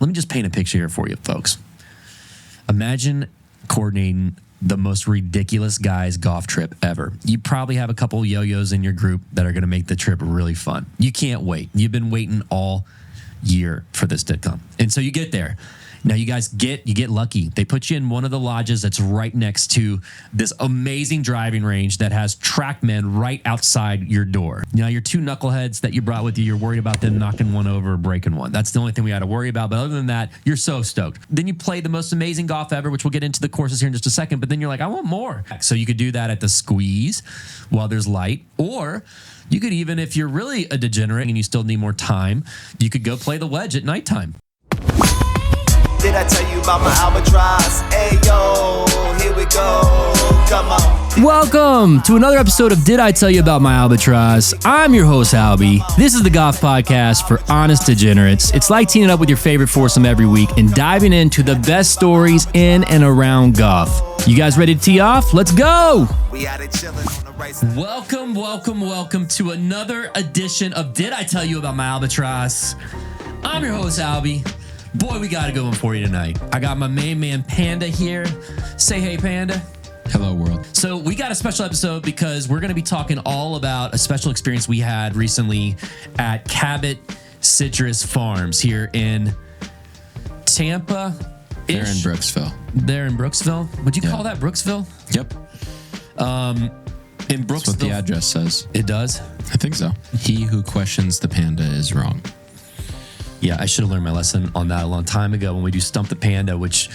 let me just paint a picture here for you, folks. Imagine coordinating the most ridiculous guy's golf trip ever. You probably have a couple yo-yos in your group that are going to make the trip really fun. You can't wait. You've been waiting all year for this to come. And so you get there. Now you guys get lucky. They put you in one of the lodges that's right next to this amazing driving range that has TrackMan right outside your door. Now your two knuckleheads that you brought with you, you're worried about them knocking one over or breaking one. That's the only thing we had to worry about. But other than that, you're so stoked. Then you play the most amazing golf ever, which we'll get into the courses here in just a second. But then you're like, I want more. So you could do that at the squeeze while there's light, or you could even, if you're really a degenerate and you still need more time, you could go play the wedge at nighttime. Did I tell you about my albatross? Hey, yo, here we go. Come on. Welcome to another episode of Did I Tell You About My Albatross? I'm your host, Albie. This is the golf podcast for honest degenerates. It's like teaming up with your favorite foursome every week and diving into the best stories in and around golf. You guys ready to tee off? Let's go! Welcome to another edition of Did I Tell You About My Albatross? I'm your host, Albie. Boy, we got a good one for you tonight. I got my main man, Panda, here. Say hey, Panda. Hello, world. So we got a special episode because we're going to be talking all about a special experience we had recently at Cabot Citrus Farms here in Tampa. They're in Brooksville. They're in Brooksville? Would you call that Brooksville? Yep. In Brooksville. That's what the address says. It does? I think so. He who questions the panda is wrong. Yeah, I should have learned my lesson on that a long time ago when we do Stump the Panda, which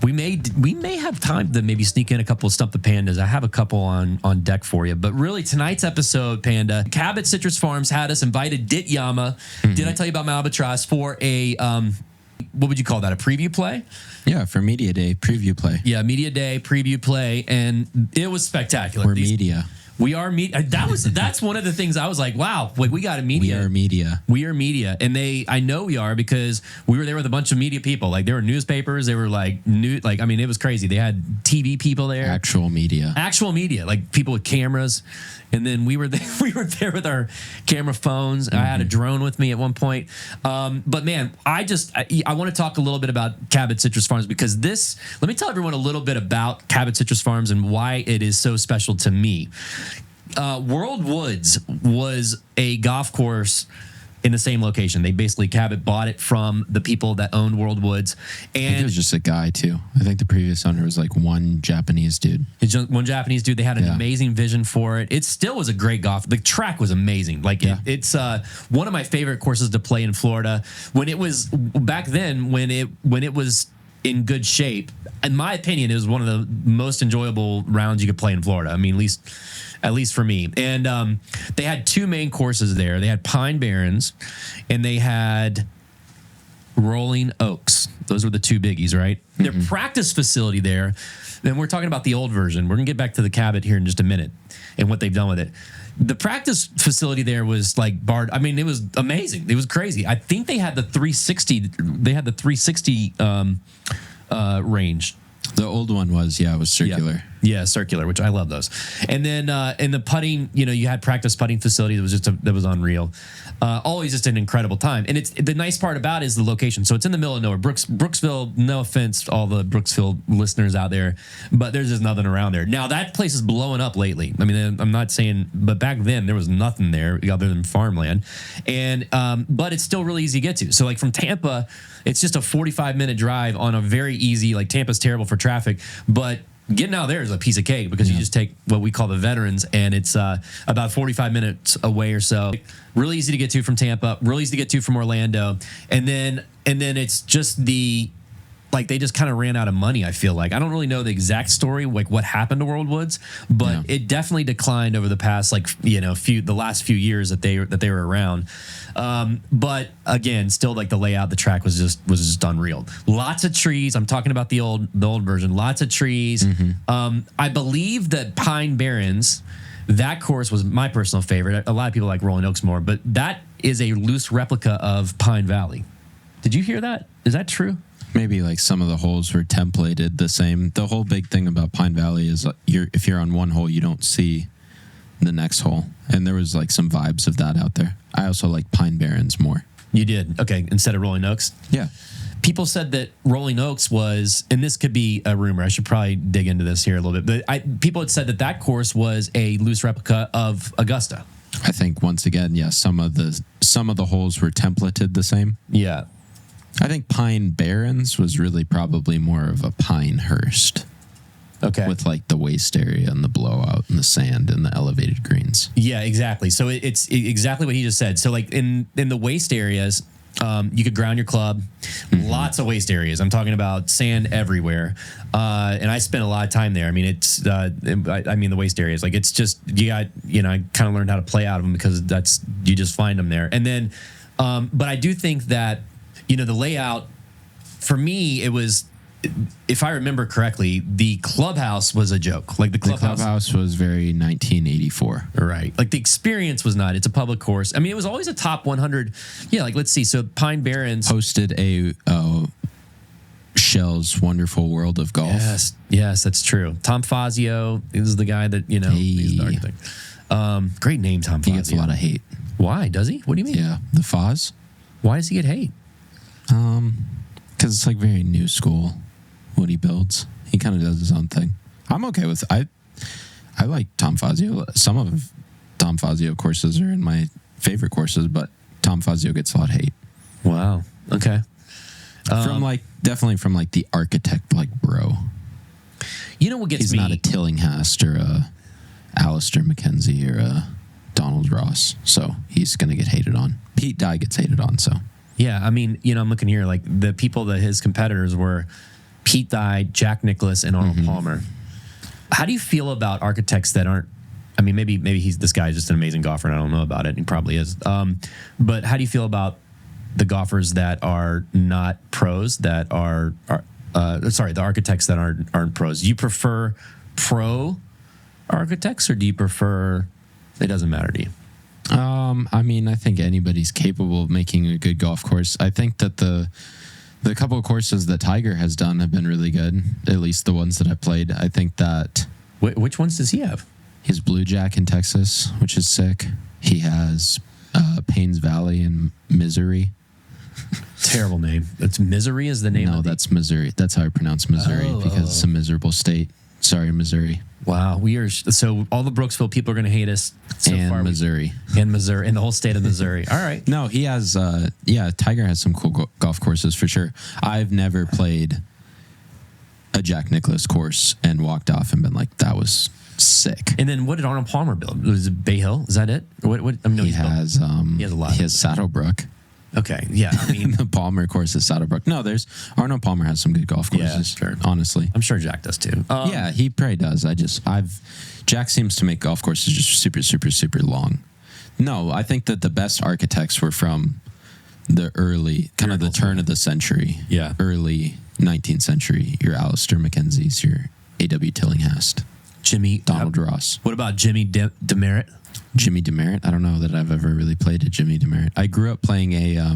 we may have time to maybe sneak in a couple of Stump the Pandas. I have a couple on deck for you. But really, tonight's episode, Panda, Cabot Citrus Farms had us invited DITYAMA. Mm-hmm. Did I tell you about my albatross for a, what would you call that, a preview play? Yeah, for Media Day, preview play. Yeah, Media Day, preview play, and it was spectacular. We're media. We are media. That's one of the things I was like, wow, we got a media. We are media. We are media. And I know we are because we were there with a bunch of media people. Like there were newspapers, they were it was crazy. They had TV people there. Actual media, like people with cameras. And then we were there with our camera phones. Mm-hmm. I had a drone with me at one point. But man, I want to talk a little bit about Cabot Citrus Farms because let me tell everyone a little bit about Cabot Citrus Farms and why it is so special to me. World Woods was a golf course in the same location. They basically, Cabot bought it from the people that owned World Woods. And I think it was just a guy too. I think the previous owner was like one Japanese dude. One Japanese dude. They had an amazing vision for it. It still was a great golf. The track was amazing. It's one of my favorite courses to play in Florida. When it was back then, when it was in good shape, in my opinion, it was one of the most enjoyable rounds you could play in Florida. I mean, at least for me. And they had two main courses there. They had Pine Barrens and they had Rolling Oaks. Those were the two biggies, right? Mm-hmm. Their practice facility there, and we're talking about the old version. We're going to get back to the Cabot here in just a minute and what they've done with it. The practice facility there was like barred. I mean, it was amazing. It was crazy. I think they had the 360. They had the 360 range. The old one was, it was circular. Yeah, circular, which I love those. And then in the putting, you had practice putting facility that was unreal. Always just an incredible time. And it's the nice part about it is the location. So it's in the middle of nowhere. Brooksville, no offense to all the Brooksville listeners out there, but there's just nothing around there. Now that place is blowing up lately. I mean, I'm not saying, but back then there was nothing there other than farmland. And but it's still really easy to get to. So like from Tampa, it's just a 45-minute drive on a very easy, like Tampa's terrible for traffic, but getting out there is a piece of cake because you just take what we call the veterans and it's about 45 minutes away or so. Really easy to get to from Tampa, really easy to get to from Orlando. And then it's just they just kind of ran out of money, I feel like. I don't really know the exact story, like what happened to World Woods, but it definitely declined over the past the last few years that they were around. But again, still like the layout, the track was just unreal. Lots of trees. I'm talking about the old version. Lots of trees. Mm-hmm. I believe that Pine Barrens, that course was my personal favorite. A lot of people like Rolling Oaks more, but that is a loose replica of Pine Valley. Did you hear that? Is that true? Maybe like some of the holes were templated the same. The whole big thing about Pine Valley is if you're on one hole, you don't see the next hole. And there was like some vibes of that out there. I also like Pine Barrens more. You did? Okay, instead of Rolling Oaks? Yeah. People said that Rolling Oaks was, and this could be a rumor. I should probably dig into this here a little bit. But people had said that course was a loose replica of Augusta. I think once again, yeah, some of the holes were templated the same. Yeah. I think Pine Barrens was really probably more of a Pinehurst. Okay. With like the waste area and the blowout and the sand and the elevated greens. Yeah, exactly. So it's exactly what he just said. So like in the waste areas, you could ground your club. Lots of waste areas. I'm talking about sand everywhere. And I spent a lot of time there. I mean, it's the waste areas. Like it's just I kind of learned how to play out of them because you just find them there. And then, but I do think that the layout for me, it was. If I remember correctly, the clubhouse was a joke. Like the clubhouse was very 1984. Right. Like the experience was not. It's a public course. I mean, it was always a top 100. Yeah, like let's see. So Pine Barrens hosted a Shell's Wonderful World of Golf. Yes, that's true. Tom Fazio is the guy that, he's the architect. Great name, Tom Fazio. He gets a lot of hate. Why? Does he? What do you mean? Yeah, the Foz. Why does he get hate? Because it's like very new school. What he builds, he kind of does his own thing. I'm okay with. I like Tom Fazio. Some of Tom Fazio courses are in my favorite courses, but Tom Fazio gets a lot of hate. Wow. Okay. Definitely from the architect bro. What gets He's me? Not a Tillinghast or a Alistair McKenzie or a Donald Ross, so he's gonna get hated on. Pete Dye gets hated on, so. Yeah, I mean, I'm looking here, like the people that his competitors were Pete Dye, Jack Nicklaus, and Arnold Palmer. How do you feel about architects that aren't, I mean, maybe this guy is just an amazing golfer and I don't know about it. He probably is. But how do you feel about the golfers that are not pros, that are the architects that aren't pros? Do you prefer pro architects or do you prefer, it doesn't matter to you? I mean, I think anybody's capable of making a good golf course. I think that the couple of courses that Tiger has done have been really good, at least the ones that I played. I think that... Which ones does he have? He has Blue Jack in Texas, which is sick. He has Paynes Valley in Missouri. Terrible name. It's Misery is the name? No, that's Missouri. That's how I pronounce Missouri because it's a miserable state. Sorry, Missouri. Wow, we are so all the Brooksville people are going to hate us. So and far, Missouri, and the whole state of Missouri. All right. No, he has. Tiger has some cool golf courses for sure. I've never played a Jack Nicklaus course and walked off and been like, "That was sick." And then what did Arnold Palmer build? Was it Bay Hill? Is that it? What? I mean, no, he has a lot. He has Saddlebrook. Okay, yeah. I mean, the Palmer course is Saddlebrook. No, Arnold Palmer has some good golf courses. Yeah, sure. Honestly, I'm sure Jack does too. Yeah, he probably does. Jack seems to make golf courses just super, super, super long. No, I think that the best architects were from the early, kind of the turn of the century. Yeah, early 19th century. Your Alistair McKenzie's, your A.W. Tillinghast, Donald Ross. What about Jimmy Demerit? Jimmy Demerit? I don't know that I've ever really played a Jimmy Demerit. I grew up playing a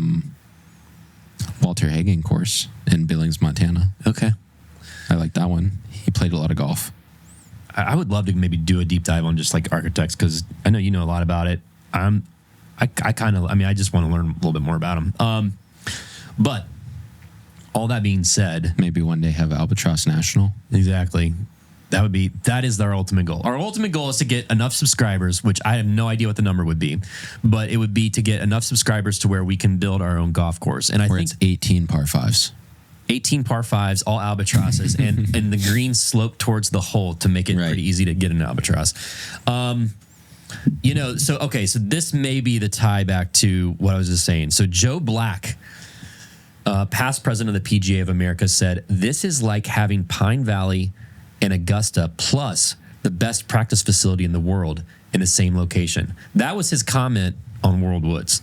Walter Hagen course in Billings, Montana. Okay. I like that one. He played a lot of golf. I would love to maybe do a deep dive on just like architects because I know you know a lot about it. I just want to learn a little bit more about them. But all that being said, maybe one day have Albatross National. Exactly. That is our ultimate goal. Our ultimate goal is to get enough subscribers, which I have no idea what the number would be, but it would be to get enough subscribers to where we can build our own golf course. And I think it's 18 par 5s. 18 par 5s, all albatrosses, and the green slope towards the hole to make it pretty easy to get an albatross. So this may be the tie back to what I was just saying. So Joe Black, past president of the PGA of America, said, "This is like having Pine Valley and Augusta plus the best practice facility in the world in the same location." That was his comment on World Woods.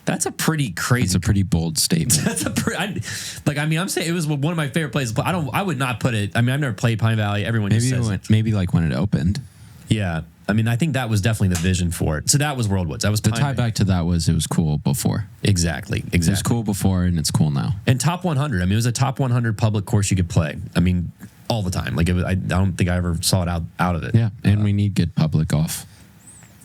That's a pretty crazy. It's a pretty bold statement. I'm saying it was one of my favorite places. I would not put it. I mean, I've never played Pine Valley. Everyone just says maybe like when it opened. Yeah. I mean, I think that was definitely the vision for it. So that was World Woods. That was the tie back to that was it was cool before. Exactly. It was cool before and it's cool now. And top 100. I mean, it was a top 100 public course you could play. I mean, all the time. I don't think I ever saw it out of it. Yeah, and we need good public golf.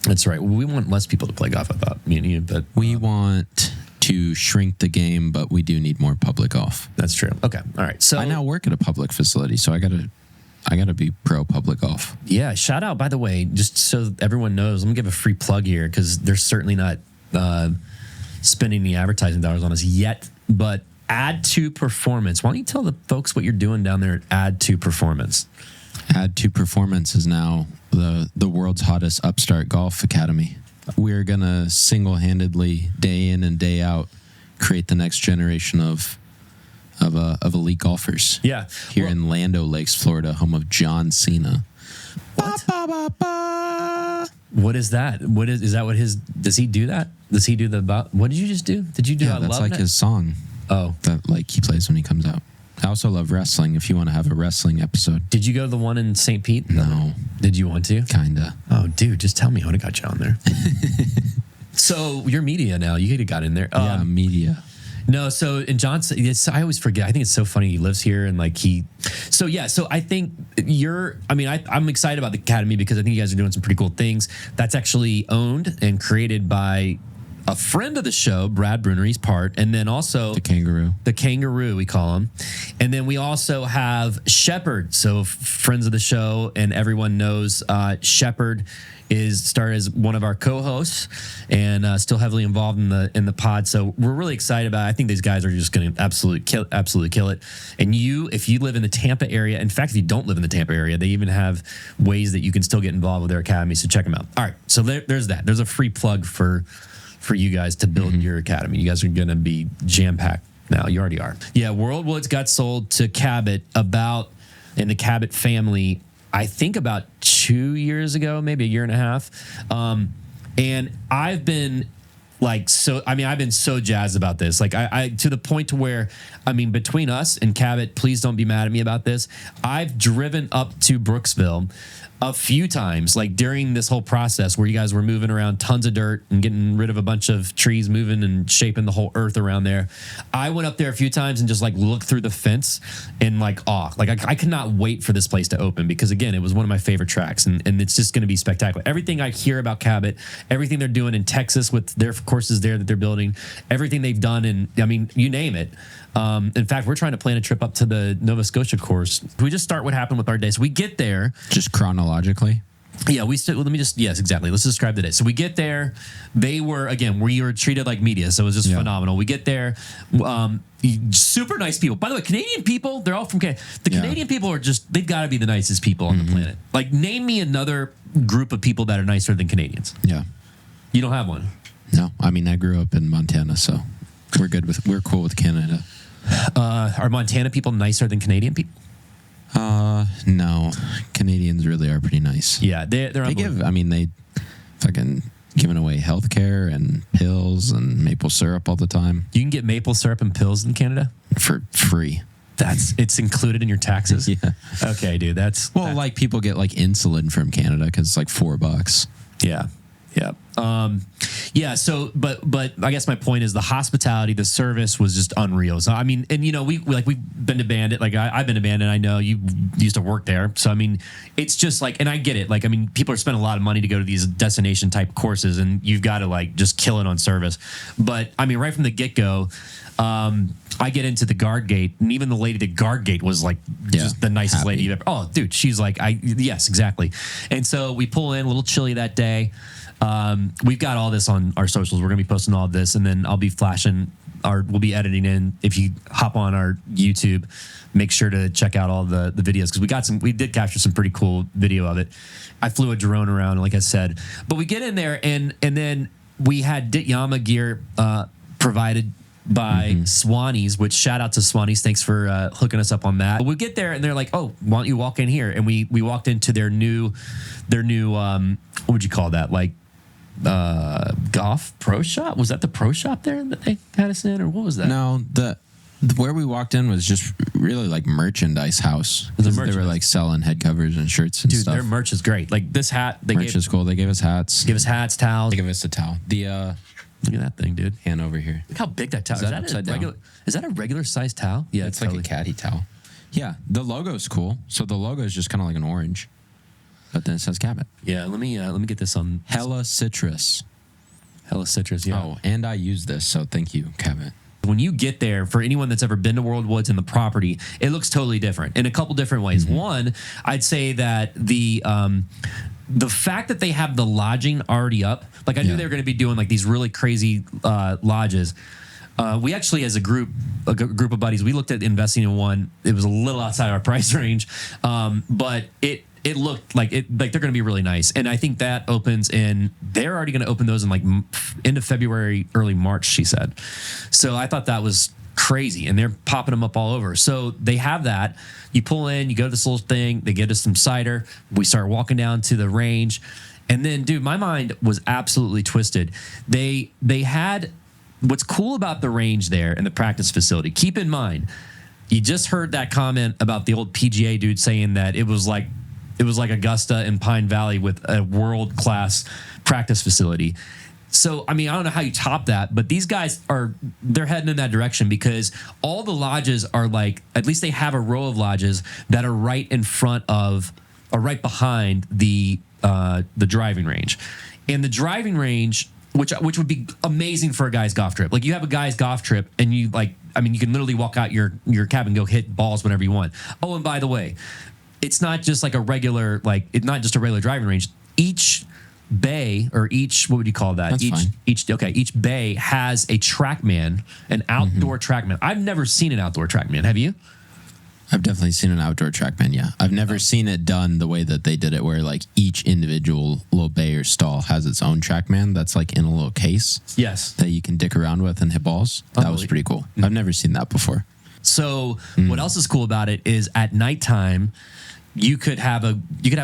That's right. We want less people to play golf. I thought me and you, but we want to shrink the game, but we do need more public golf. That's true. Okay. All right. So I now work at a public facility, so I gotta be pro public golf. yeah, shout out, by the way, just so everyone knows, let me give a free plug here because they're certainly not spending the advertising dollars on us yet, but Add to Performance. Why don't you tell the folks what you're doing down there at Add to Performance? Add to Performance is now the world's hottest upstart golf academy. We're gonna single-handedly, day in and day out, create the next generation of elite golfers. Yeah. Here in Lando Lakes, Florida, home of John Cena. What? What is that? Is that what does he do that? Does he do what did you just do? Did you do Yeah, I that's Love like Net? his song. Oh. That like he plays when he comes out. I also love wrestling. If you want to have a wrestling episode. Did you go to the one in St. Pete? No. Did you want to? Kinda. Oh, dude, just tell me. I would have got you on there. So you're media now. You could have got in there. Yeah, media. No, so in Johnson, I always forget. I think it's so funny he lives here and like so I think I'm excited about the Academy because I think you guys are doing some pretty cool things. That's actually owned and created by a friend of the show, Brad Bruner, he's part, and then also The kangaroo, we call him. And then we also have Shepard. So friends of the show and everyone knows Shepard started as one of our co-hosts and still heavily involved in the pod. So we're really excited about it. I think these guys are just going to absolutely kill it. And if you live in the Tampa area, in fact, if you don't live in the Tampa area, they even have ways that you can still get involved with their academy. So check them out. All right. So there's that. There's a free plug for you guys to build your academy. You guys are going to be jam-packed now. You already are. Yeah, World Woods got sold to Cabot in the Cabot family, I think about 2 years ago, maybe a year and a half. And I've been I've been so jazzed about this. Like I to the point to where, between us and Cabot, please don't be mad at me about this. I've driven up to Brooksville a few times, like during this whole process where you guys were moving around tons of dirt and getting rid of a bunch of trees, moving and shaping the whole earth around there. I went up there a few times and just like looked through the fence and like awe. Like I could not wait for this place to open because again, it was one of my favorite tracks and it's just going to be spectacular. Everything I hear about Cabot, everything they're doing in Texas with their courses there that they're building, everything they've done, and you name it. In fact, we're trying to plan a trip up to the Nova Scotia course. We just start what happened with our day. So we get there. Just chronologically? Yeah, yes, exactly. Let's describe the day. So we get there. We were treated like media, so it was just phenomenal. We get there. Super nice people. By the way, Canadian people, they're all from Canada. The Canadian people they've got to be the nicest people on the planet. Like, name me another group of people that are nicer than Canadians. Yeah. You don't have one? No. I grew up in Montana, so we're cool with Canada. Are Montana people nicer than Canadian people? No. Canadians really are pretty nice. Yeah, they fucking giving away healthcare and pills and maple syrup all the time. You can get maple syrup and pills in Canada for free. It's included in your taxes. Yeah. Okay, dude. Like people get like insulin from Canada because it's like $4. Yeah. Yeah. So, but I guess my point is the hospitality, the service was just unreal. So, we've been to Bandit, like I've been to Bandit. I know you used to work there. So, it's just like, and I get it. Like, people are spending a lot of money to go to these destination type courses and you've got to like just kill it on service. But right from the get go, I get into the guard gate, and even the lady at the guard gate was like just the nicest lady you've ever. Oh, dude, she's like, yes, exactly. And so we pull in a little chilly that day. We've got all this on our socials. We're going to be posting all of this, and then I'll be we'll be editing in. If you hop on our YouTube, make sure to check out all the videos because we did capture some pretty cool video of it. I flew a drone around, like I said, but we get in there and then we had DITYAMA gear, provided by Swannies, which shout out to Swannies. Thanks for hooking us up on that. We get there and they're like, oh, why don't you walk in here? And we walked into their new what would you call that? Like golf pro shop? Was that the pro shop there that they had us in, or what was that? No, where we walked in was just really like merchandise house. They were like selling head covers and shirts and stuff. Dude, their merch is great. Like this hat, merch is cool. They gave us hats. Towels. They gave us a towel. Look at that thing, dude. Hand over here. Look how big that towel is. Is that a regular size towel? Yeah, it's like a caddy towel. Yeah, the logo's cool. So the logo is just kind of like an orange, but then it says Cabot. Yeah, let me get this on. Hella citrus. Hella citrus, yeah. Oh, and I use this, so thank you, Cabot. When you get there, for anyone that's ever been to World Woods and the property, it looks totally different in a couple different ways. One, I'd say that the fact that they have the lodging already up, like I knew they were going to be doing like these really crazy lodges. We actually, as a group of buddies, we looked at investing in one. It was a little outside our price range, but it looked like they're going to be really nice. And I think that opens in. They're already going to open those in like end of February, early March. She said. So I thought that was crazy, and they're popping them up all over. So they have that. You pull in, you go to this little thing. They get us some cider. We start walking down to the range, and then, dude, my mind was absolutely twisted. They had. What's cool about the range there and the practice facility, keep in mind, you just heard that comment about the old PGA dude saying that it was like Augusta and Pine Valley with a world-class practice facility. So, I mean, I don't know how you top that, but these guys they're heading in that direction because all the lodges are like, at least they have a row of lodges that are right in front of, or right behind the driving range. And the driving range, which would be amazing for a guy's golf trip. Like, you have a guy's golf trip and you you can literally walk out your cabin, go hit balls whenever you want. Oh, and by the way, it's not just like it's not just a regular driving range. Each bay, or each, what would you call that? That's fine. Each bay has a TrackMan, an outdoor TrackMan. I've never seen an outdoor TrackMan. Have you? I've definitely seen an outdoor TrackMan, yeah. I've never seen it done the way that they did it, where like each individual little bay or stall has its own TrackMan that's like in a little case. Yes. That you can dick around with and hit balls. That was pretty cool. I've never seen that before. So what else is cool about it is at nighttime, you could have a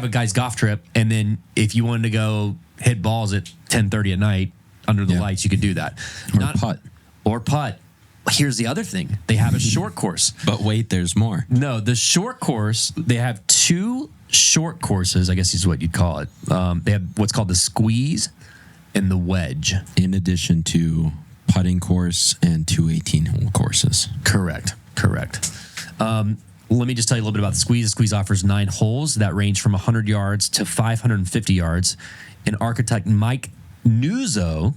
guy's golf trip, and then if you wanted to go hit balls at 10:30 at night under the lights, you could do that. Or putt. Here's the other thing. They have a short course. But wait, there's more. No, the short course, they have two short courses, I guess is what you'd call it. They have what's called the squeeze and the wedge. In addition to putting course and two 18-hole courses. Correct. Let me just tell you a little bit about the squeeze. The squeeze offers 9 holes that range from 100 yards to 550 yards. And architect Mike Nuzzo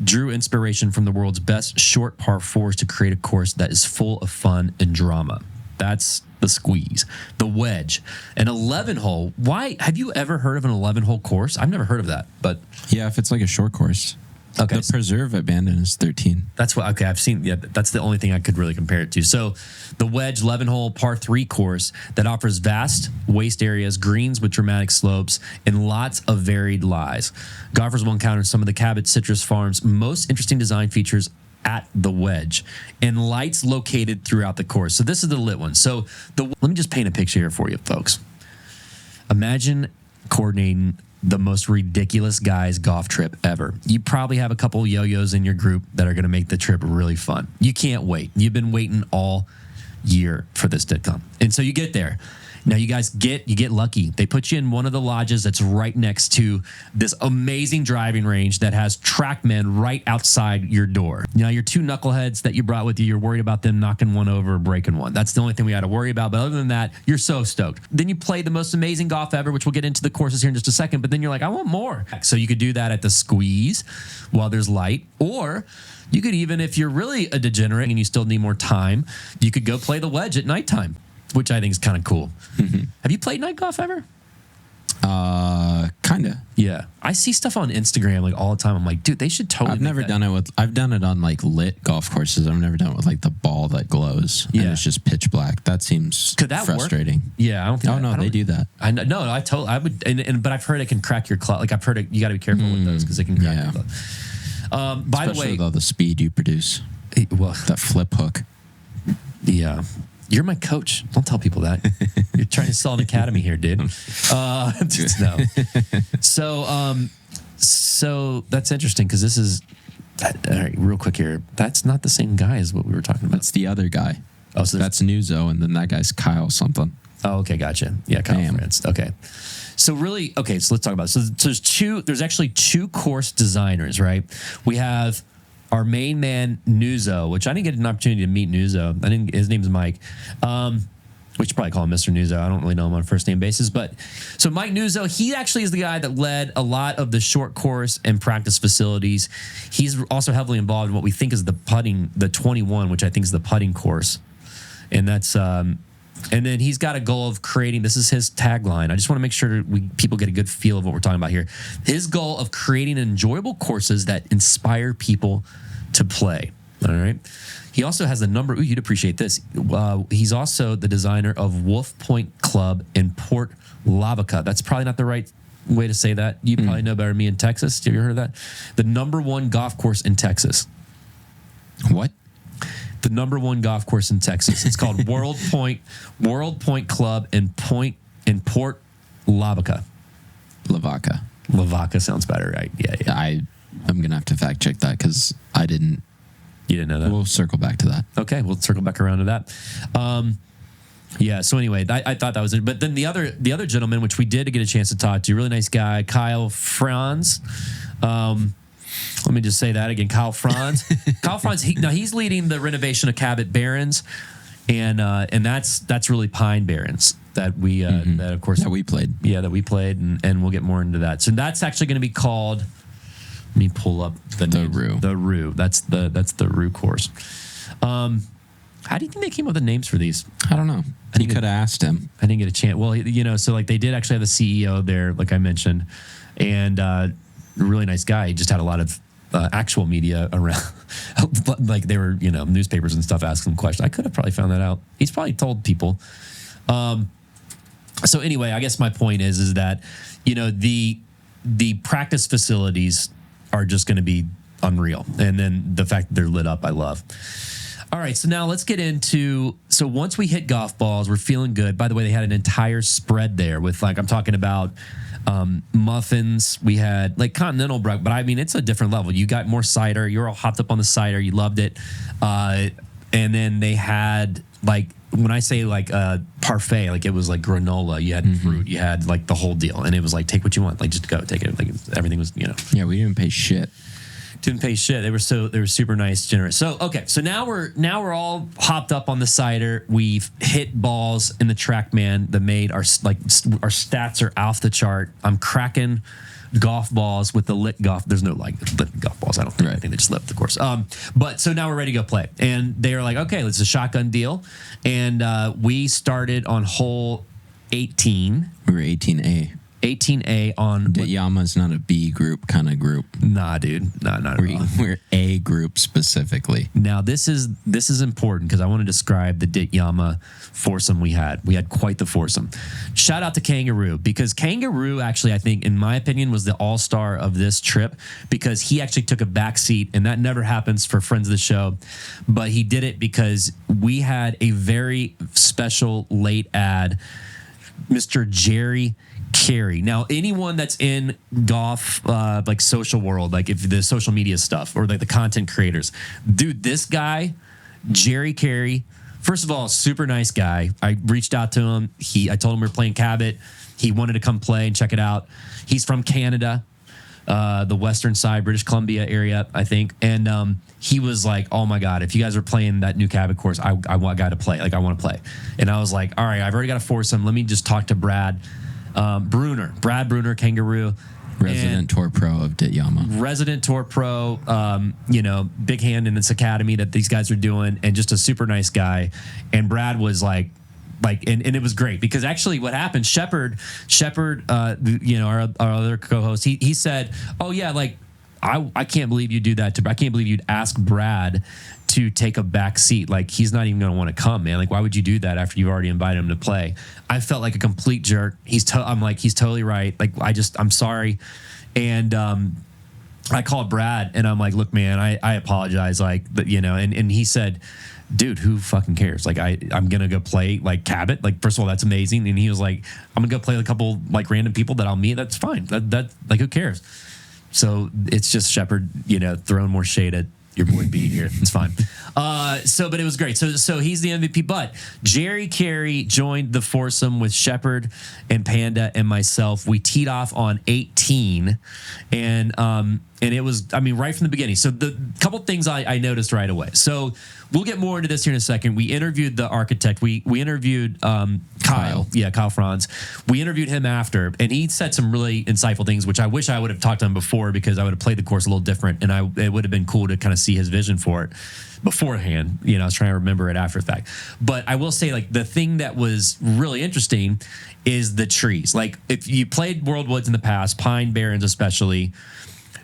drew inspiration from the world's best short par 4s to create a course that is full of fun and drama. That's the squeeze. The wedge, an 11-hole. Why? Have you ever heard of an 11-hole course? I've never heard of that, but... Yeah, if it's like a short course. Okay. The preserve at Bandon is 13. That's what, okay, I've seen, yeah, that's the only thing I could really compare it to. So the wedge 11-hole par 3 course that offers vast waste areas, greens with dramatic slopes, and lots of varied lies. Golfers will encounter some of the Cabot Citrus Farm's most interesting design features at the wedge, and lights located throughout the course. So this is the lit one. So let me just paint a picture here for you, folks. Imagine coordinating the most ridiculous guy's golf trip ever. You probably have a couple yo-yos in your group that are going to make the trip really fun. You can't wait. You've been waiting all year for this to come. And so you get there. Now you guys get lucky. They put you in one of the lodges that's right next to this amazing driving range that has TrackMan right outside your door. Now your 2 knuckleheads that you brought with you, you're worried about them knocking one over or breaking one. That's the only thing we got to worry about. But other than that, you're so stoked. Then you play the most amazing golf ever, which we'll get into the courses here in just a second. But then you're like, I want more. So you could do that at the squeeze while there's light, or you could even, if you're really a degenerate and you still need more time, you could go play the wedge at nighttime, which I think is kind of cool. Have you played night golf ever? Kind of. Yeah. I see stuff on Instagram like all the time. I'm like, dude, they should totally. I've done it on like lit golf courses. I've never done it with like the ball that glows. Yeah. And it's just pitch black. That seems frustrating. Work? Yeah. I don't think. Oh, no, they do that. I would, but I've heard it can crack your club. Like I've heard it, you got to be careful with those because they can crack your club. By the way, with all the speed you produce. Well, that flip hook. Yeah. You're my coach. Don't tell people that. You're trying to sell an academy here, dude. No. So that's interesting because this is, all right, real quick here. That's not the same guy as what we were talking about. That's the other guy. Oh, so that's Nuzzo, and then that guy's Kyle something. Oh, okay, gotcha. Yeah, Kyle France. Okay. So really, okay, so let's talk about it. So there's actually 2 course designers, right? We have our main man, Nuzzo, which I didn't get an opportunity to meet Nuzzo. His name's Mike. We should probably call him Mr. Nuzzo. I don't really know him on a first name basis, but so Mike Nuzzo, he actually is the guy that led a lot of the short course and practice facilities. He's also heavily involved in what we think is the putting, the 21, which I think is the putting course, and that's and then he's got a goal of creating. This is his tagline. I just want to make sure people get a good feel of what we're talking about here. His goal of creating enjoyable courses that inspire people to play. All right. He also has a number. Ooh, you'd appreciate this. He's also the designer of Wolf Point Club in Port Lavaca. That's probably not the right way to say that. You probably know better than me in Texas. Have you ever heard of that? The #1 golf course in Texas. What? The #1 golf course in Texas. It's called World Point Club in Port Lavaca. Lavaca sounds better, right? Yeah. I'm gonna have to fact check that because I didn't. You didn't know that? We'll circle back to that. Okay, we'll circle back around to that. Yeah, so anyway, I thought that was it. But then the other gentleman, which we did get a chance to talk to, really nice guy, Kyle Franz. Let me just say that again, Kyle Franz. Kyle Franz, he's leading the renovation of Cabot Barrens, and that's really Pine Barrens that we that of course that we played. Yeah, that we played, and we'll get more into that. So that's actually going to be called. Let me pull up the Roo. The Roo. That's the Roo course. How do you think they came up with the names for these? I don't know. You could have asked him. I didn't get a chance. Well, so like they did actually have the CEO there, like I mentioned, and really nice guy. He just had a lot of actual media around, like they were, newspapers and stuff asking him questions. I could have probably found that out. He's probably told people. So anyway, I guess my point is that, the practice facilities are just going to be unreal. And then the fact that they're lit up, I love. All right, so now let's get into, so once we hit golf balls, we're feeling good. By the way, they had an entire spread there with, like, I'm talking about muffins. We had, like, continental breakfast, but I mean, it's a different level. You got more cider. You're all hopped up on the cider. You loved it. And then they had, like, when I say like parfait, like it was like granola, you had fruit, you had like the whole deal, and it was like take what you want, like just go take it, like everything was Yeah, we didn't pay shit. Didn't pay shit. They were super nice, generous. So okay, so now we're all hopped up on the cider. We've hit balls in the TrackMan that made our stats are off the chart. I'm cracking golf balls with the lit golf. There's no like lit golf balls. I don't think. Right. I think they just left the course. But so now we're ready to go play, and they were like, okay, it's a shotgun deal, and we started on hole 18. We were 18A. 18A on DITYAMA's not a B group kind of group. Nah, dude. Not at all. We're A group specifically. Now this is important because I want to describe the DITYAMA foursome we had. We had quite the foursome. Shout out to Kangaroo, because Kangaroo actually, I think, in my opinion, was the all-star of this trip, because he actually took a back seat, and that never happens for friends of the show, but he did it because we had a very special late ad, Mr. Gerry Carey. Now, anyone that's in golf, like social world, like if the social media stuff or like the content creators, dude, this guy, Gerry Carey, first of all, super nice guy. I reached out to him. I told him we were playing Cabot. He wanted to come play and check it out. He's from Canada, the western side, British Columbia area, I think. And he was like, oh my God, if you guys are playing that new Cabot course, I want a guy to play. Like, I want to play. And I was like, all right, I've already got a foursome. Let me just talk to Brad Bruner, Kangaroo. Resident Tour Pro of DITYAMA. Resident Tour Pro, big hand in this academy that these guys are doing, and just a super nice guy. And Brad was like, and it was great, because actually what happened, Shepard, our other co-host, he said, oh yeah, like, I can't believe you do that. I can't believe you'd ask Brad to take a back seat. Like, he's not even going to want to come, man. Like, why would you do that after you've already invited him to play? I felt like a complete jerk. I'm like, he's totally right. Like, I'm sorry. And I called Brad, and I'm like, look, man, I apologize. Like, and he said, dude, who fucking cares? Like, I'm going to go play like Cabot. Like, first of all, that's amazing. And he was like, I'm going to go play with a couple like random people that I'll meet. That's fine. That like, who cares? So it's just Shepard, throwing more shade at your boy B here. It's fine. But it was great. So he's the MVP. But Gerry Carey joined the foursome with Shepard and Panda and myself. We teed off on 18, and And it was, I mean, right from the beginning. So the couple things I noticed right away. So we'll get more into this here in a second. We interviewed the architect. We interviewed Kyle. Yeah, Kyle Franz. We interviewed him after, and he said some really insightful things, which I wish I would have talked to him before, because I would have played the course a little different, and it would have been cool to kind of see his vision for it beforehand. You know, I was trying to remember it after the fact. But I will say, like, the thing that was really interesting is the trees. Like, if you played World Woods in the past, Pine Barrens especially,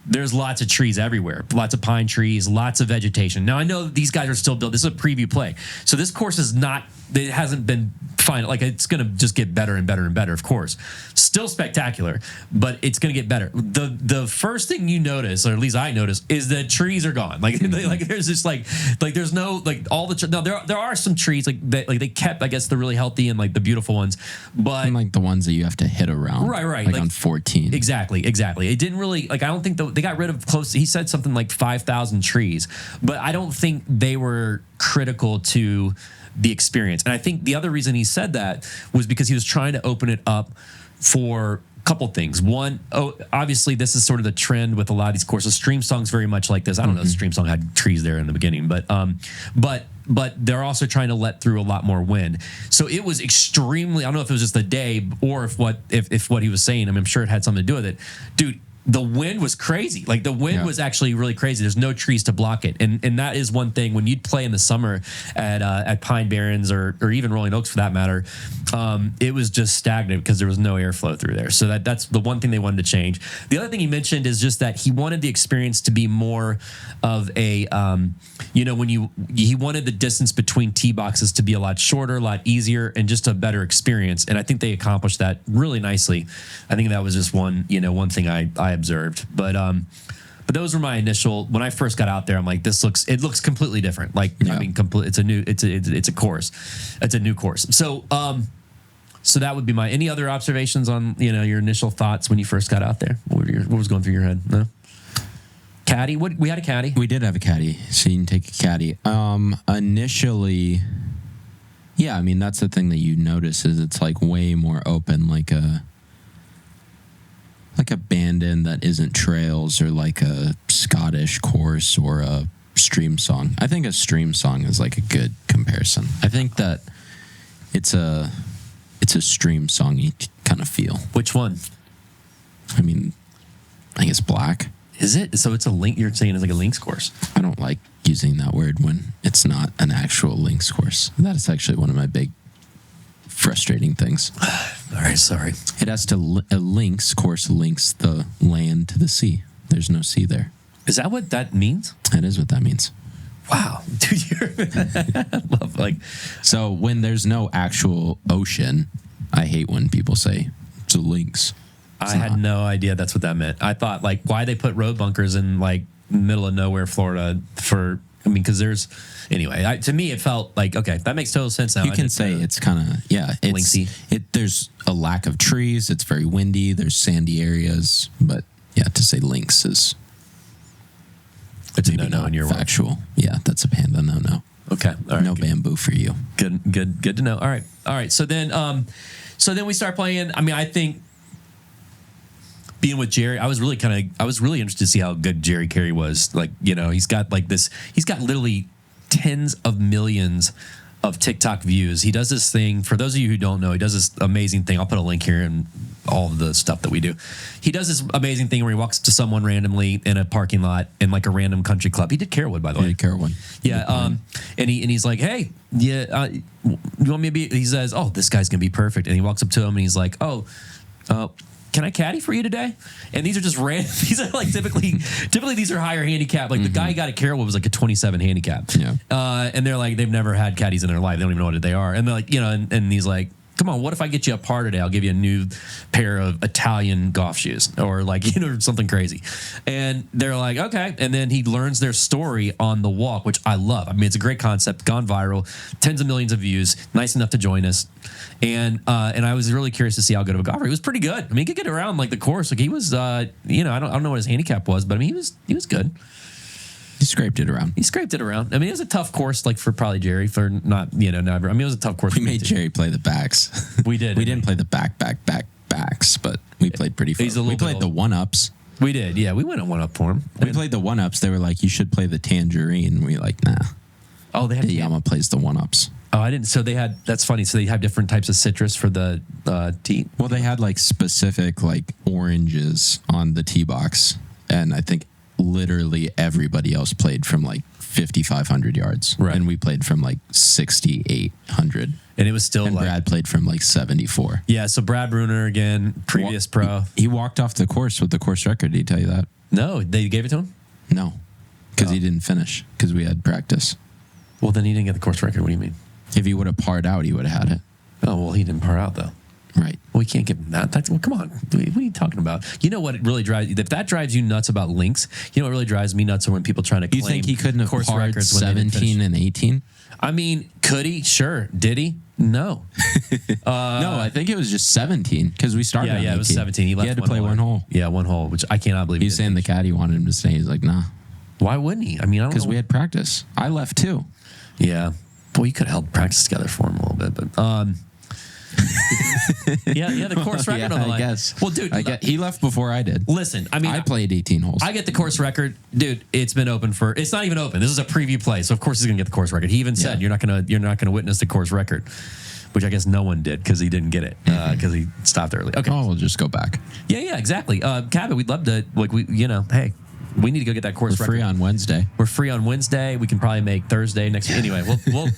there's lots of trees everywhere, lots of pine trees, lots of vegetation. Now, I know these guys are still built. This is a preview play. So this course is not, it hasn't been final. Like, it's going to just get better and better and better, of course. Still spectacular, but it's going to get better. The first thing you notice, or at least I notice, is the trees are gone. Like, like there's just like there's no, like, all the, no, there are some trees like that, like they kept, I guess, the really healthy and like the beautiful ones, but And like the ones that you have to hit around. Right. Like on 14. Exactly. It didn't really, like, I don't think they got rid of close, he said something like 5,000 trees, but I don't think they were critical to the experience. And I think the other reason he said that was because he was trying to open it up for a couple things. One, obviously this is sort of the trend with a lot of these courses. Stream Song's very much like this. I don't know if Stream Song had trees there in the beginning, but they're also trying to let through a lot more wind. So it was extremely, I don't know if it was just the day or if what he was saying, I mean, I'm sure it had something to do with it. Dude, the wind was crazy. Like, the wind was actually really crazy. There's no trees to block it. And that is one thing when you'd play in the summer at Pine Barrens or even Rolling Oaks for that matter, it was just stagnant because there was no airflow through there. So that's the one thing they wanted to change. The other thing he mentioned is just that he wanted the experience to be more of a, he wanted the distance between tee boxes to be a lot shorter, a lot easier, and just a better experience. And I think they accomplished that really nicely. I think that was just one thing I observed. But those were my initial, when I first got out there, I'm like, it looks completely different. Like, I mean, it's a new course. It's a new course. So that would be any other observations on, your initial thoughts when you first got out there? What was going through your head? No? Caddy? We had a caddy. We did have a caddy, so you can take a caddy. Initially, yeah, I mean, that's the thing that you notice is it's like way more open, like a Bandon that isn't trails, or like a Scottish course or a Stream Song. I think a Stream Song is like a good comparison. I think that it's a Stream Song-y kind of feel. Which one? I mean, I think it's black. Is it? So it's a link. You're saying it's like a links course. I don't like using that word when it's not an actual links course. That is actually one of my big frustrating things. All right, sorry. It has to, a links course links the land to the sea. There's no sea there. Is that what that means? That is what that means. Wow. Dude, so when there's no actual ocean, I hate when people say it's a links. I had no idea that's what that meant. I thought, like, why they put road bunkers in, like, middle of nowhere, Florida because anyway, to me, it felt like, okay, that makes total sense now. You can say it's kind of, linksy. There's a lack of trees. It's very windy. There's sandy areas. But, yeah, to say links is... It's a no-no in your factual. world. Yeah, that's a panda no-no. Okay. All right. No bamboo for you. Good to know. All right. So then we start playing. I mean, I think being with Gerry, I was really interested to see how good Gerry Carey was. Like, he's got literally tens of millions of TikTok views. He does this thing, for those of you who don't know, he does this amazing thing. I'll put a link here and all of the stuff that we do. He does this amazing thing where he walks to someone randomly in a parking lot in like a random country club. He did Carrollwood, by the way. Yeah, Carrollwood. Yeah. And he's like, hey, yeah, you want me to be, he says, oh, this guy's going to be perfect. And he walks up to him and he's like, can I caddy for you today? And these are just random. These are like typically these are higher handicap. Like the guy he got at Carrollwood was like a 27 handicap. Yeah. And they're like, they've never had caddies in their life. They don't even know what they are. And they're like, and he's like, come on, what if I get you a par today? I'll give you a new pair of Italian golf shoes, or like, something crazy. And they're like, okay. And then he learns their story on the walk, which I love. I mean, it's a great concept, gone viral, tens of millions of views, nice enough to join us. And I was really curious to see how good of a golfer he was. Pretty good. I mean, he could get around like the course. Like he was, I don't know what his handicap was, but I mean, he was good. He scraped it around. I mean, it was a tough course, like for probably Gerry, for not, never. I mean, it was a tough course. We made Gerry play the backs. We did. We didn't play the backs, but we played pretty far. We played the one-ups. We did. Yeah, we went on one up for him. We played the one ups. They were like, you should play the tangerine. We like, nah. Oh, they had DITYAMA plays the one ups. Oh, I didn't. So they had. That's funny. So they have different types of citrus for the tea. Well, they had like specific like oranges on the tee box, and I think literally everybody else played from like 5,500 yards, Right. and we played from like 6,800. And it was still And like Brad played from like 74. Yeah. So Brad Bruner again, previous pro. He walked off the course with the course record. Did he tell you that? No, they gave it to him. No, because he didn't finish because we had practice. Well, then he didn't get the course record. What do you mean? If he would have parred out, he would have had it. Oh, well, he didn't par out though. Right. Well, we can't give him that. Well, come on. What are you talking about? You know what it really drives? If that drives you nuts about links, you know what really drives me nuts are when people trying to claim You think he couldn't have course parred records when they didn't 17 finish. and 18? I mean, could he? Sure. Did he? No. No, I think it was just 17 because we started. Yeah, on yeah, it was 18. 17. He left had to play one hole. Yeah, one hole, which I cannot believe. He's saying the caddy wanted him to stay. He's like, nah, Why wouldn't he? I mean, I don't know. because we had practice. I left too. Yeah. Boy, you could have held practice together for him a little bit, but yeah, the course record Yeah, on the line. I guess. Well, dude, He left before I did. listen. I mean, I played 18 holes. I get the course record, dude. It's been open for. It's not even open. This is a preview play, so of course he's gonna get the course record. He even said Yeah. you're not gonna witness the course record, which I guess no one did because he didn't get it because he stopped early. Okay. Oh, we'll just go back. Yeah, exactly. Cabot, we'd love to hey, we need to go get that course We're record. free on Wednesday. We're free on Wednesday. We can probably make Thursday next week. Anyway,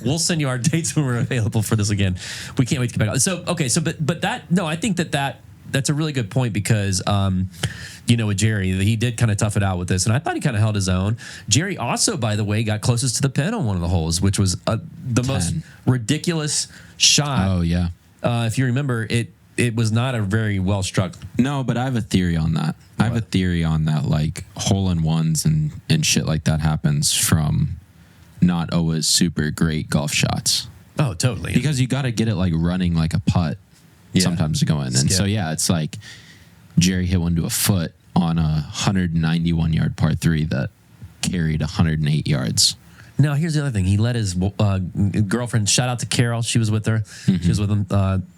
we'll send you our dates when we're available for this again. We can't wait to get back out. So okay, but that no, I think that's a really good point because with Gerry, he did kind of tough it out with this, and I thought he kind of held his own. Gerry also, by the way, got closest to the pin on one of the holes, which was the most ridiculous shot. Oh yeah. If you remember, it was not a very well struck. No, but I have a theory on that. I have a theory on that, like hole-in-ones and shit like that happens from not always super great golf shots. Oh, totally. Because you got to get it like running like a putt sometimes to go in. And so, yeah, it's like Gerry hit one to a foot on a 191-yard par 3 that carried 108 yards. Now, here's the other thing. He let his girlfriend, shout out to Carol. She was with her. She was with him,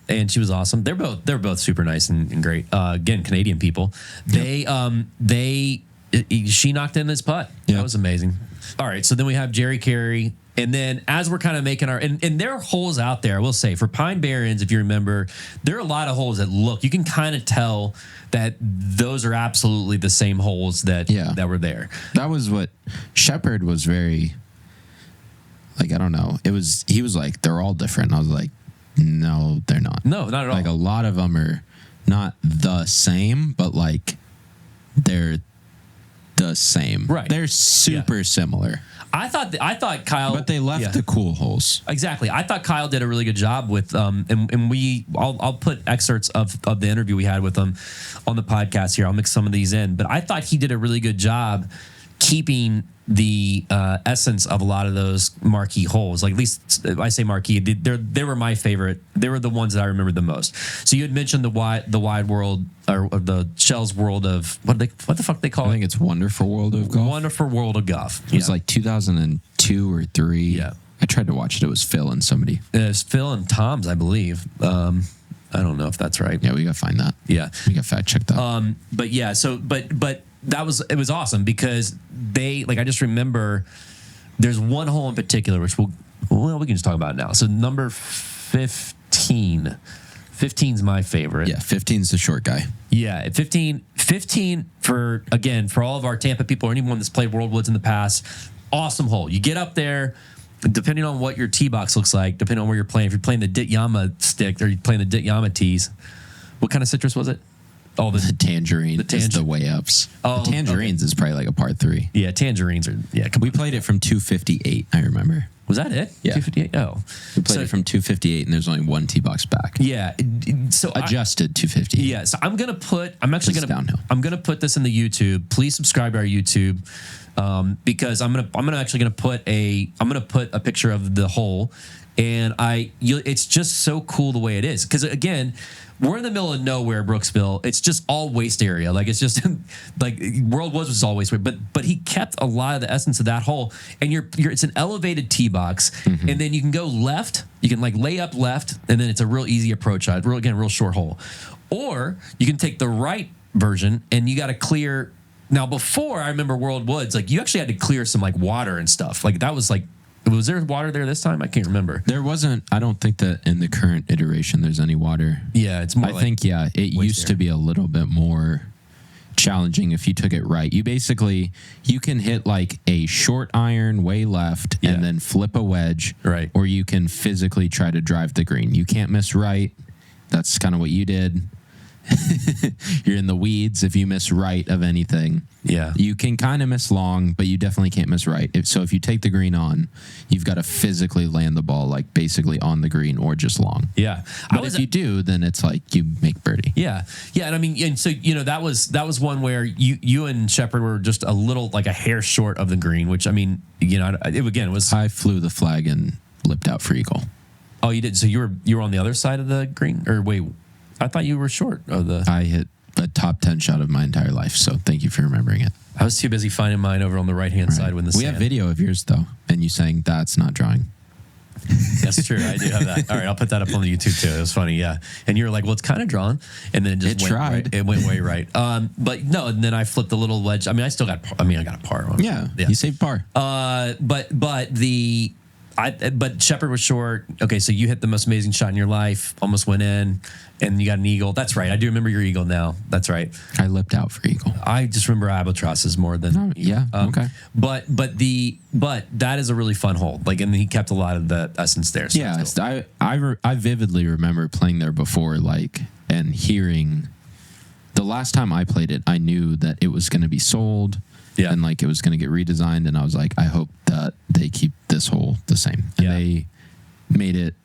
and she was awesome. They're both super nice and great. Again, Canadian people. She knocked in this putt. Yep. That was amazing. All right, so then we have Gerry Carey. And then as we're kind of making and there are holes out there, I will say, for Pine Barrens, if you remember, there are a lot of holes that you can kind of tell that those are absolutely the same holes that were there. That was what Shepard was very... Like, I don't know. He was like, they're all different. I was like, no, they're not. No, not at all. Like, a lot of them are not the same, but like, they're the same. Right. They're super similar. I thought Kyle... But they left the cool holes. Exactly. I thought Kyle did a really good job with, I'll put excerpts of the interview we had with him on the podcast here. I'll mix some of these in. But I thought he did a really good job keeping the essence of a lot of those marquee holes. Like, at least I say marquee, they were my favorite. They were the ones that I remembered the most. So you had mentioned the wide world or the Shell's world of what the fuck they call it? I think it's Wonderful World of Golf. Wonderful World of Golf. It was like 2002 or 3. Yeah. I tried to watch it. It was Phil and somebody. It was Phil and Tom's, I believe. I don't know if that's right. Yeah, we got to find that. Yeah. We got fact checked that. But yeah, but it was awesome because I just remember there's one hole in particular which we can just talk about it now. So number 15. 15's my favorite. Yeah, 15's the short guy. Yeah, 15 for all of our Tampa people or anyone that's played World Woods in the past, awesome hole. You get up there, depending on what your tee box looks like, depending on where you're playing. If you're playing the DITYAMA stick or you're playing the DITYAMA tees, what kind of citrus was it? Oh, the tangerine. Is the way ups. Oh, the tangerines is probably like a par 3. Yeah, tangerines are. Yeah, we played it from 258. I remember. Was that it? Yeah, 258. Oh, we played it from 258, and there's only one tee box back. Yeah, so adjusted 250. Yeah, so I'm gonna put this in the YouTube. Please subscribe to our YouTube because I'm gonna put a picture of the hole, and it's just so cool the way it is because again. We're in the middle of nowhere, Brooksville. It's just all waste area. Like it's just like World Woods was always waste, but he kept a lot of the essence of that hole. And it's an elevated tee box, and then you can go left. You can like lay up left, and then it's a real easy approach shot. Real short hole, or you can take the right version, and you got to clear. Now, before I remember World Woods, like you actually had to clear some like water and stuff. Like that was like, was there water there this time? I can't remember. There wasn't. I don't think that in the current iteration there's any water. Yeah, it's more. I think it used to be a little bit more challenging if you took it right. You can hit like a short iron way left and then flip a wedge, right? Or you can physically try to drive the green. You can't miss right. That's kind of what you did. You're in the weeds if you miss right of anything. Yeah. You can kind of miss long, but you definitely can't miss right. So if you take the green on, you've got to physically land the ball like basically on the green or just long. Yeah. But if you do, then it's like you make birdie. Yeah. Yeah. And I mean, and so, that was one where you and Shepard were just a little, like a hair short of the green, which I mean, it was. I flew the flag and lipped out for eagle. Oh, you did? So you were on the other side of the green? Or wait, I thought you were short of the. I hit a top 10 shot of my entire life, so thank you for remembering it. I was too busy finding mine over on the right-hand side when the We have video of yours, though, and you saying that's not drawing. That's true. I do have that. All right, I'll put that up on the YouTube, too. It was funny, yeah. And you were like, well, it's kind of drawn. And then it went tried. Right. It went way right. But no, and then I flipped the little wedge. I mean, I got a par on it. Yeah, you saved par. But Shepard was short. Okay, so you hit the most amazing shot in your life, almost went in, and you got an eagle. That's right. I do remember your eagle now. That's right. I lipped out for eagle. I just remember albatrosses more than Okay. But that is a really fun hole. Like, and he kept a lot of the essence there. So yeah, I vividly remember playing there before, like, and hearing. The last time I played it, I knew that it was going to be sold. Yeah. And like it was going to get redesigned, and I was like, I hope that they keep this hole the same. And they made it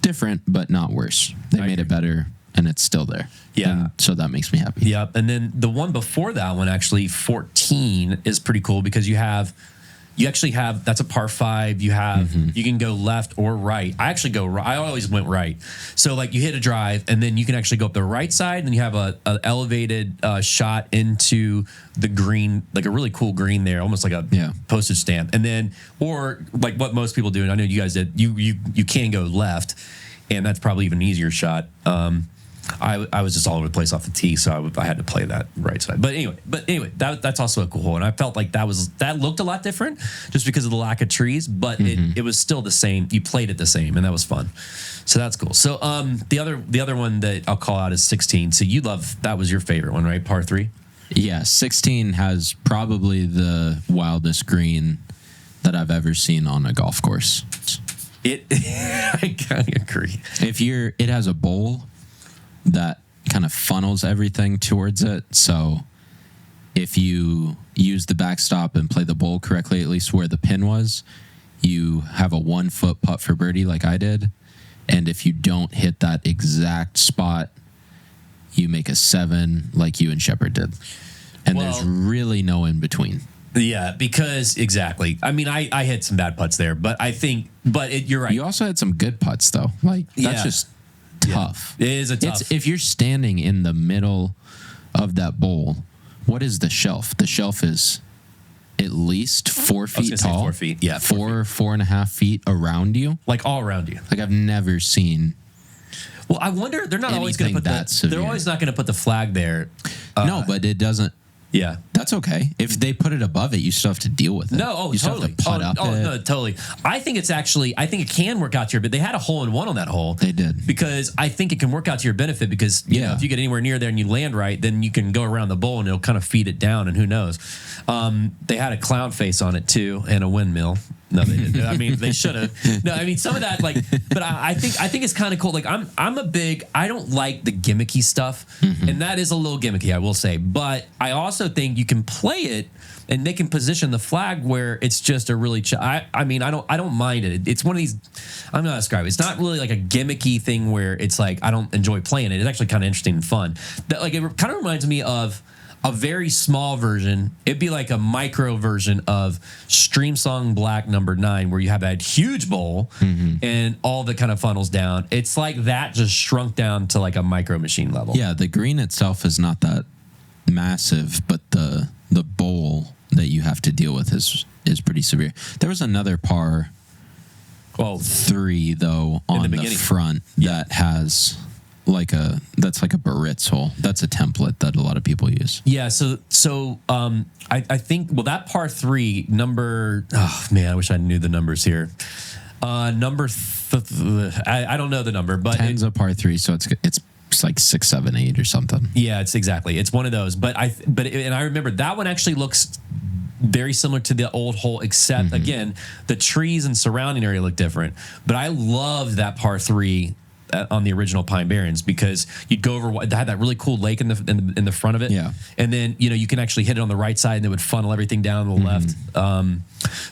different, but not worse. They made it better, and it's still there. Yeah. And so that makes me happy. Yep. And then the one before that one, actually, 14 is pretty cool because you actually have, that's a par 5. You have, you can go left or right. I actually go right. I always went right. So like you hit a drive and then you can actually go up the right side and then you have a elevated shot into the green, like a really cool green there, almost like a postage stamp. And then, or like what most people do, and I know you guys did, you can go left, and that's probably even an easier shot. I was just all over the place off the tee, so I had to play that right side. But anyway, that's also a cool hole, and I felt like that looked a lot different just because of the lack of trees, but it was still the same. You played it the same, and that was fun. So that's cool. So the other one that I'll call out is 16. So that was your favorite one, right? Par 3. Yeah, 16 has probably the wildest green that I've ever seen on a golf course. I kind of agree. It has a bowl that kind of funnels everything towards it. So if you use the backstop and play the bowl correctly, at least where the pin was, you have a 1 foot putt for birdie like I did. And if you don't hit that exact spot, you make a 7 like you and Shepard did. And there's really no in between. Yeah, because exactly. I mean, I hit some bad putts there, but you're right. You also had some good putts though. Like that's just tough. It is a tough. If you're standing in the middle of that bowl, what is the shelf? The shelf is at least 4 feet tall. 4 feet. Yeah. 4.5 feet around you. Like all around you. Like I've never seen. Well, I wonder, they're not always going to put that. They're always not going to put the flag there. No, but it doesn't. Yeah. That's okay. If they put it above it, you still have to deal with it. No, you totally. Still have to putt up it. No, totally. I think it can work out to your, but they had a hole in one on that hole. They did. Because I think it can work out to your benefit because, you know, if you get anywhere near there and you land right, then you can go around the bowl and it'll kind of feed it down, and who knows. They had a clown face on it too and a windmill. No, they didn't. I mean, they should have. No, I mean, some of that, like, but I think it's kind of cool. Like, I don't like the gimmicky stuff, and that is a little gimmicky, I will say. But I also think you can play it, and they can position the flag where it's just a really. I don't mind it. It's one of these. I'm not describing. It's not really like a gimmicky thing where it's like I don't enjoy playing it. It's actually kind of interesting and fun. That like it kind of reminds me of a very small version. It'd be like a micro version of Stream Song Black #9, where you have that huge bowl and all the kind of funnels down. It's like that, just shrunk down to like a micro machine level. Yeah, the green itself is not that massive, but the bowl that you have to deal with is pretty severe. There was another par 3 though on the front that has like a Barrett's hole. That's a template that a lot of people use. Yeah, I think that par 3 number. Oh man, I wish I knew the numbers here. I don't know the number, but 10's a par 3, so it's like 6, 7, 8 or something. Yeah, it's one of those. But I remember that one actually looks very similar to the old hole, except again the trees and surrounding area look different. But I loved that par 3 on the original Pine Barrens because you'd go over. It had that really cool lake in the front of it. Yeah, and then you can actually hit it on the right side, and it would funnel everything down to the left.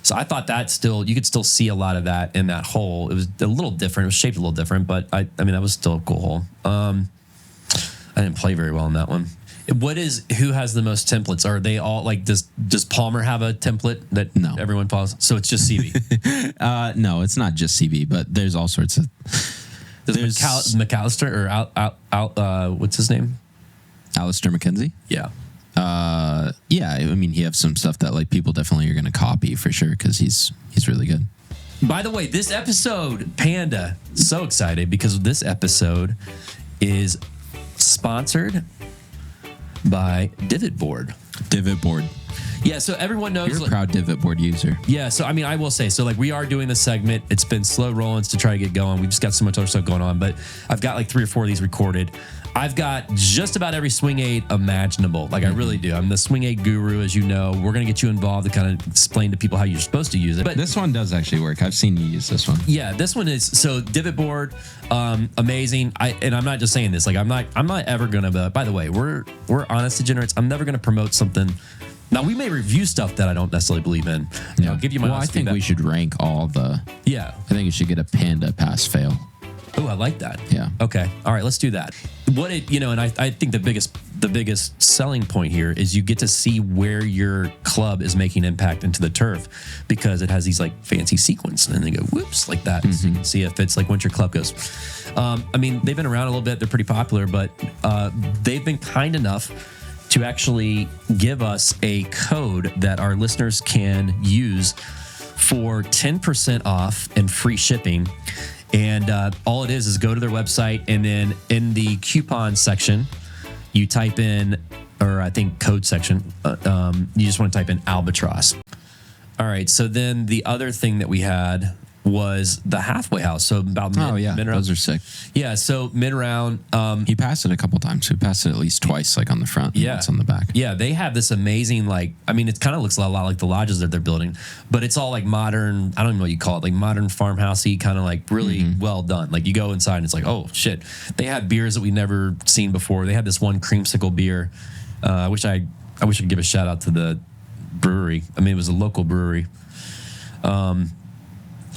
So I thought that you could still see a lot of that in that hole. It was a little different. It was shaped a little different, but I mean that was still a cool hole. I didn't play very well in that one. Who has the most templates? Are they all like does Palmer have a template that everyone follows? So it's just CV. No, it's not just CV, but there's all sorts of. There's McAllister or what's his name? Alistair McKenzie. Yeah. Yeah. I mean, he has some stuff that like people definitely are going to copy for sure because he's really good. By the way, this episode, Panda, so excited because this episode is sponsored by Divot Board. Divot Board. Yeah, so everyone knows. You're a proud Divot Board user. Yeah, so I mean, I will say, so like we are doing this segment. It's been slow rolling to try to get going. We've just got so much other stuff going on, but I've got like 3 or 4 of these recorded. I've got just about every swing aid imaginable. Like I really do. I'm the swing aid guru, as you know. We're going to get you involved to kind of explain to people how you're supposed to use it. But this one does actually work. I've seen you use this one. Yeah, this one is so Divot Board, amazing. And I'm not just saying this. Like I'm not ever going to. By the way, we're honest degenerates. I'm never going to promote something. Now, we may review stuff that I don't necessarily believe in. I'll give you my honest I think feedback. we should rank all the... Yeah. I think you should get a Panda pass-fail. Oh, I like that. Yeah. Okay. All right, let's do that. And I think the biggest selling point here is you get to see where your club is making impact into the turf because it has these like fancy sequence and then they go whoops like that. So you can see if it's like once your club goes. I mean, they've been around a little bit. They're pretty popular, but they've been kind enough to actually give us a code that our listeners can use for 10% off and free shipping. And all it is go to their website, and then in the coupon section, you type in, or I think code section, you just want to type in Albatross. All right, so then the other thing that we had was the halfway house. So about mid-round. Those are sick. Yeah, so mid-round. He passed it a couple times. He passed it at least twice, like on the front and once on the back. Yeah, they have this amazing, like, I mean, it kind of looks a lot like the lodges that they're building, but it's all like modern, I don't even know what you call it, like modern farmhousey, kind of like really well done. Like you go inside and it's like, oh shit. They had beers that we've never seen before. They had this one creamsicle beer. I wish I could give a shout out to the brewery. I mean, it was a local brewery.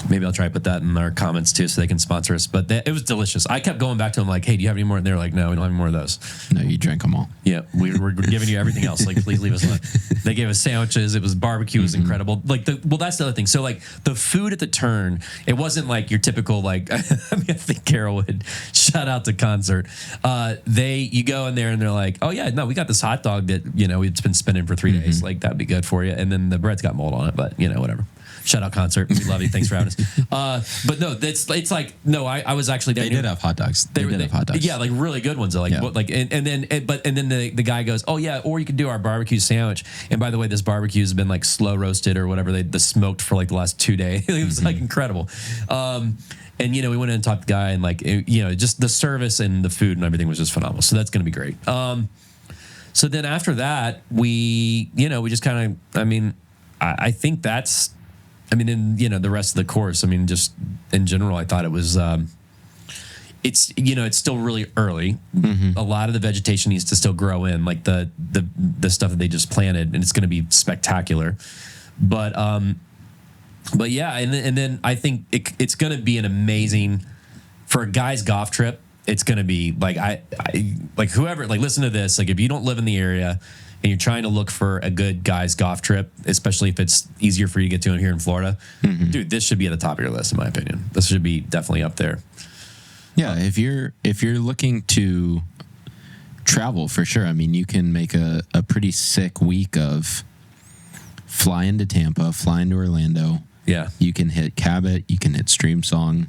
Maybe I'll try to put that in our comments too so they can sponsor us. But it was delicious. I kept going back to them like, hey, do you have any more? And they're like, no, we don't have any more of those. No, you drank them all. Yeah, we're giving you everything else. Like, please leave us alone. They gave us sandwiches. It was barbecue. It was incredible. Like, that's the other thing. So, like, the food at the turn, it wasn't like your typical, like, I mean, I think Carol would shout out to concert. You go in there and they're like, oh, yeah, no, we got this hot dog that, it's been spinning for 3 days. Like, that'd be good for you. And then the bread's got mold on it, but, whatever. Shout out concert. We love you. Thanks for having us. But no, it's like no. I was actually there. They did have hot dogs. They did have hot dogs. Yeah, like really good ones. Like and then the guy goes, oh yeah, or you could do our barbecue sandwich. And by the way, this barbecue has been like slow roasted or whatever. They smoked for like the last 2 days. It was like incredible. And we went in and talked to the guy and like just the service and the food and everything was just phenomenal. So that's going to be great. So then after that, we just kind of. I mean, I think that's. I mean, in the rest of the course. I mean, just in general, I thought it was. It's still really early. A lot of the vegetation needs to still grow in, like the stuff that they just planted, and it's going to be spectacular. But yeah, and then I think it's going to be an amazing for a guy's golf trip. It's going to be like I like whoever like listen to this. Like if you don't live in the area. And you're trying to look for a good guy's golf trip, especially if it's easier for you to get to here in Florida, dude, this should be at the top of your list, in my opinion. This should be definitely up there. Yeah, if you're looking to travel, for sure. I mean, you can make a pretty sick week of flying to Tampa, flying to Orlando. Yeah, you can hit Cabot, you can hit Stream Song,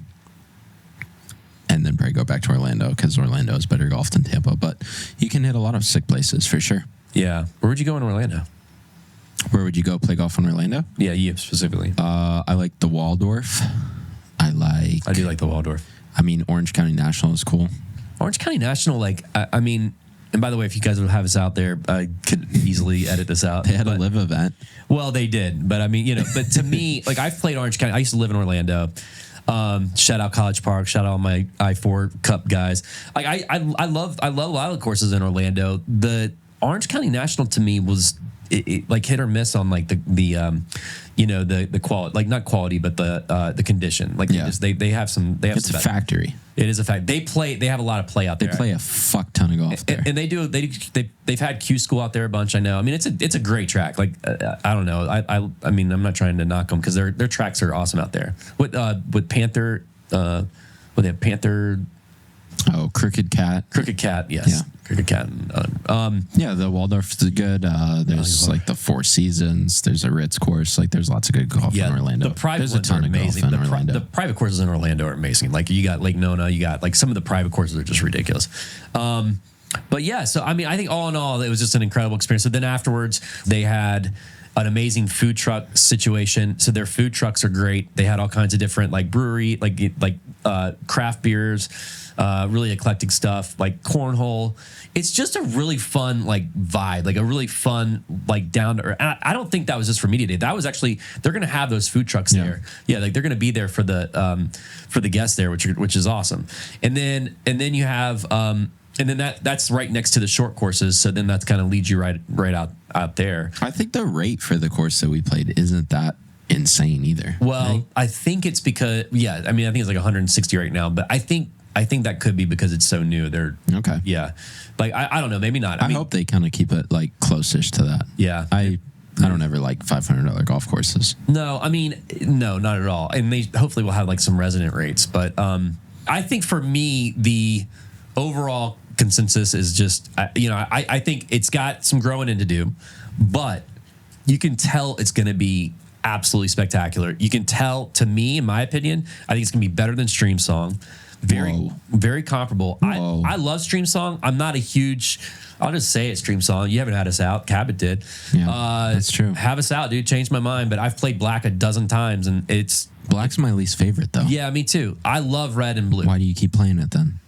and then probably go back to Orlando because Orlando is better golf than Tampa. But you can hit a lot of sick places for sure. Yeah. Where would you go in Orlando? Where would you go play golf in Orlando? Yeah, you specifically. I like the Waldorf. I do like the Waldorf. I mean, Orange County National is cool. Orange County National, like, I mean, and by the way, if you guys would have us out there, I could easily edit this out. They had a live event. Well, they did. But I mean, but to me, like, I've played Orange County. I used to live in Orlando. Shout out College Park. Shout out all my I-4 Cup guys. Like, I love a lot of the courses in Orlando. The Orange County National to me was it like hit or miss on like the quality, like not quality, but the condition. Like they have some. It's a factory. It is a fact. They have a lot of play out there. They play a fuck ton of golf there, and they've had Q School out there a bunch. I know. I mean, it's a great track. Like I don't know. I mean, I'm not trying to knock them because their tracks are awesome out there. With Panther, they have Panther. Oh, Crooked Cat. Crooked Cat, yes. Yeah. Crooked Cat. Yeah, the Waldorf is good. There's like the Four Seasons. There's a Ritz course. Like there's lots of good golf in Orlando. The private there's a ones ton are of amazing. golf in Orlando. The private courses in Orlando are amazing. Like you got Lake Nona. You got like some of the private courses are just ridiculous. But yeah, so I mean, I think all in all, it was just an incredible experience. So then afterwards, they had an amazing food truck situation. So their food trucks are great. They had all kinds of different like brewery, like craft beers, really eclectic stuff, like cornhole. It's just a really fun like vibe, like a really fun like down to earth. I don't think that was just for Media Day. That was actually they're gonna have those food trucks there. Yeah, like they're gonna be there for the guests there, which is awesome. And then you have and then that's right next to the short courses. So then that's kind of leads you right out there. I think the rate for the course that we played isn't that insane either. Well, right? I think it's because I mean I think it's like 160 right now, but I think that could be because it's so new. They're okay. Yeah, like I don't know, maybe not. I mean, hope they kind of keep it like closest to that. Yeah, I don't ever like $500 golf courses. No, I mean no, not at all. And they hopefully will have like some resident rates, but I think for me the overall consensus is just I think it's got some growing in to do, but you can tell it's going to be absolutely spectacular. You can tell, to me, in my opinion, I think it's going to be better than Stream Song. Very comparable. I love Stream Song. I'm not a huge, I'll just say it, Stream Song. You haven't had us out. Cabot did. Yeah, that's true. Have us out, dude. Changed my mind, but I've played Black a dozen times, and it's... Black's my least favorite, though. Yeah, me too. I love Red and Blue. Why do you keep playing it, then?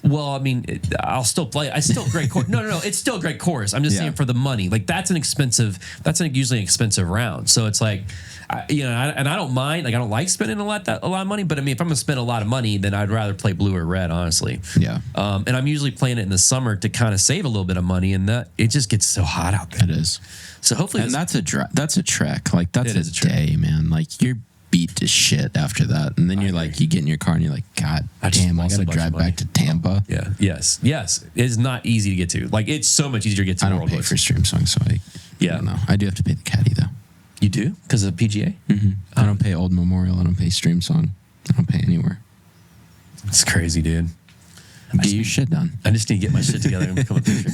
Well, I mean, I'll still play. It's still a great course. No, it's still a great course. I'm just saying for the money. Like that's usually an expensive round. So it's like, and I don't mind. Like I don't like spending a lot of money. But I mean, if I'm gonna spend a lot of money, then I'd rather play Blue or Red, honestly. Yeah. And I'm usually playing it in the summer to kind of save a little bit of money, and that it just gets so hot out there. It is. So hopefully, and that's a trek. Like that's a day, man. Like you're beat to shit after that, and then you're like, you get in your car and you're like, God damn, I gotta drive back to Tampa. Yeah, yes, it's not easy to get to. Like it's so much easier to get to. I don't pay for Stream Song, so I don't know. I do have to pay the caddy though. You do because of PGA? Mm-hmm. I don't pay Old Memorial. I don't pay Stream Song. I don't pay anywhere. It's crazy, dude. Get your shit done. I just need to get my shit together and become a pitcher.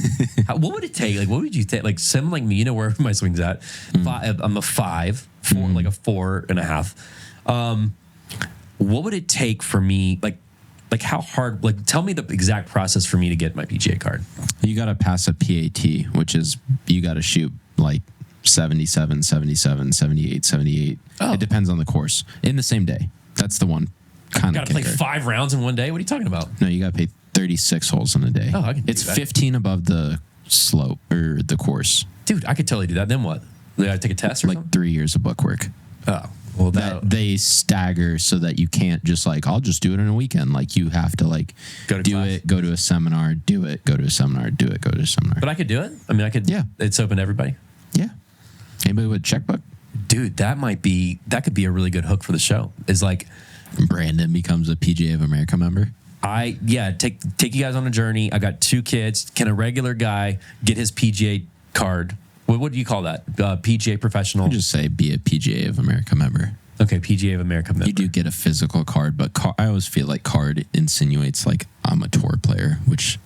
What would it take? Like, what would you take? Like, someone like me, where my swing's at. I'm a 5, 4, like a 4.5. What would it take for me? Like how hard? Like, tell me the exact process for me to get my PGA card. You got to pass a PAT, which is you got to shoot like 77, 77, 78, 78. Oh. It depends on the course. In the same day. That's the one kind of kicker. Got to play 5 rounds in one day? What are you talking about? No, you got to play 36 holes in a day. Oh, I can do It's that. 15 above the slope or the course. Dude, I could totally do that. Then what? Do I take a test or like something? 3 years of bookwork. Oh. Well, that they stagger so that you can't just like, I'll just do it in a weekend. Like you have to like go to a seminar, do it, go to a seminar, do it, go to a seminar. But I could do it? I mean, I could. Yeah. It's open to everybody? Yeah. Anybody with a checkbook? Dude, that could be a really good hook for the show. Is like Brandon becomes a PGA of America member. Take you guys on a journey. I got 2 kids. Can a regular guy get his PGA card? What do you call that? PGA professional? Just say be a PGA of America member. Okay, PGA of America member. You do get a physical card, but I always feel like card insinuates like I'm a tour player, which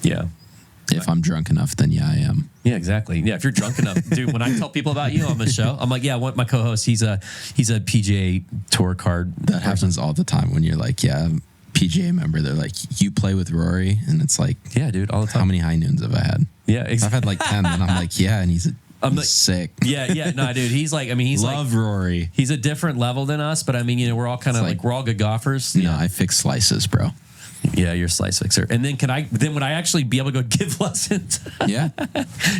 if I'm drunk enough, then I am. Yeah, exactly. Yeah, if you're drunk enough, dude. When I tell people about you on the show, I'm like, I want my co-host. He's a PGA tour card. That happens all the time when you're like, PGA member, they're like, you play with Rory? And it's like, Yeah, dude, all the time. how many high noons have I had? Yeah, I've had like 10, and I'm like, yeah, and he's sick. Yeah, no, dude, he's like, I mean, he's Love like, Rory. he's a different level than us, but I mean, you know, we're all kind of like, we're all good golfers. No, I fix slices, bro. Yeah, you're a slice fixer. And then would I actually be able to go give lessons? Yeah.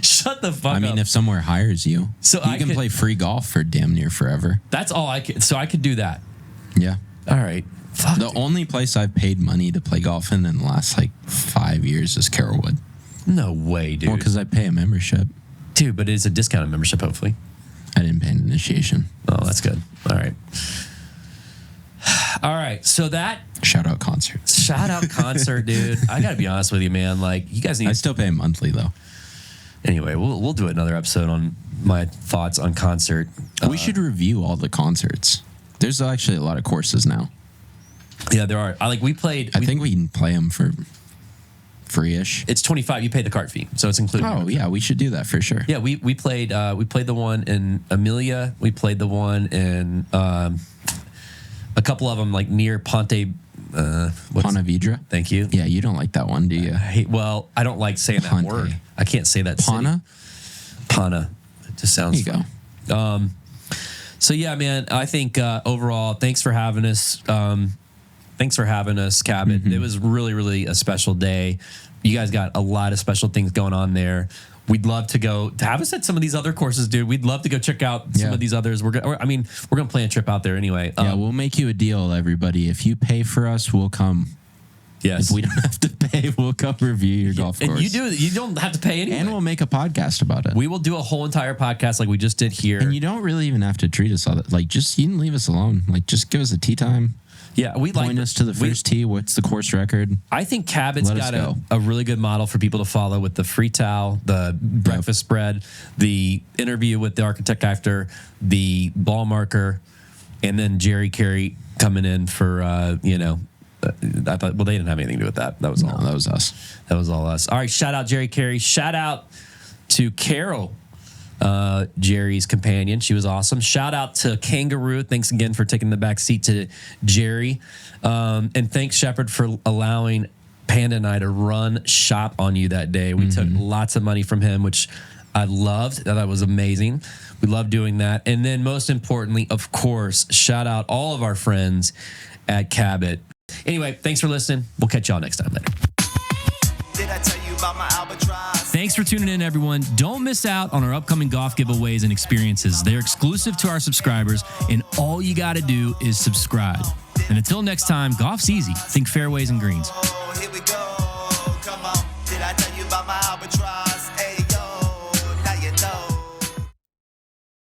Shut the fuck up. I mean, if somewhere hires you, So you can play free golf for damn near forever. That's all I could. So I could do that. Yeah. All right. Fuck. The only place I've paid money to play golf in the last like 5 years is Carrollwood. No way, dude. Well, because I pay a membership. Dude, but it's a discounted membership, hopefully. I didn't pay an initiation. Oh, that's good. All right. All right. So that Shout out concerts. shout out concert, dude. I got to be honest with you, man. Like, you guys need. I still pay monthly though. Anyway, we'll do another episode on my thoughts on concert. We should review all the concerts. There's actually a lot of courses now. Yeah, there are. We played. I think we can play them for free-ish. It's $25. You pay the cart fee, so it's included. Oh yeah, we should do that for sure. Yeah, we played the one in Amelia. We played the one in a couple of them like near Ponte. Ponte Vedra. Thank you. Yeah, you don't like that one, do you? I don't like saying that Ponte. word. I can't say that. Pana. Pana. It just sounds. There you fun. go. So yeah, man. I think overall, thanks for having us. Thanks for having us, Cabot. It was really, really a special day. You guys got a lot of special things going on there. We'd love to go to have us at some of these other courses, dude. We'd love to go check out some of these others. We're gonna plan a trip out there anyway. Yeah, we'll make you a deal, everybody. If you pay for us, we'll come. Yes. If we don't have to pay, we'll come review your golf course. And you don't have to pay anyway. And we'll make a podcast about it. We will do a whole entire podcast like we just did here. And you don't really even have to treat us all that. Like, just you can leave us alone. Like, just give us a tee time. Yeah, we point us to the first tee. What's the course record? I think Cabot's got a really good model for people to follow with the free towel, the breakfast spread, the interview with the architect after, the ball marker, and then Gerry Carey coming in for I thought they didn't have anything to do with that. That was all. No, that was us. That was all us. All right, shout out Gerry Carey. Shout out to Carol. Jerry's companion. She was awesome. Shout out to Kangaroo. Thanks again for taking the back seat to Gerry. And thanks, Shepard, for allowing Panda and I to run shop on you that day. We took lots of money from him, which I loved. That was amazing. We love doing that. And then most importantly, of course, shout out all of our friends at Cabot. Anyway, thanks for listening. We'll catch y'all next time. Later. Did I tell you about my albatross? Thanks for tuning in, everyone. Don't miss out on our upcoming golf giveaways and experiences. They're exclusive to our subscribers, and all you got to do is subscribe. And until next time, golf's easy. Think fairways and greens.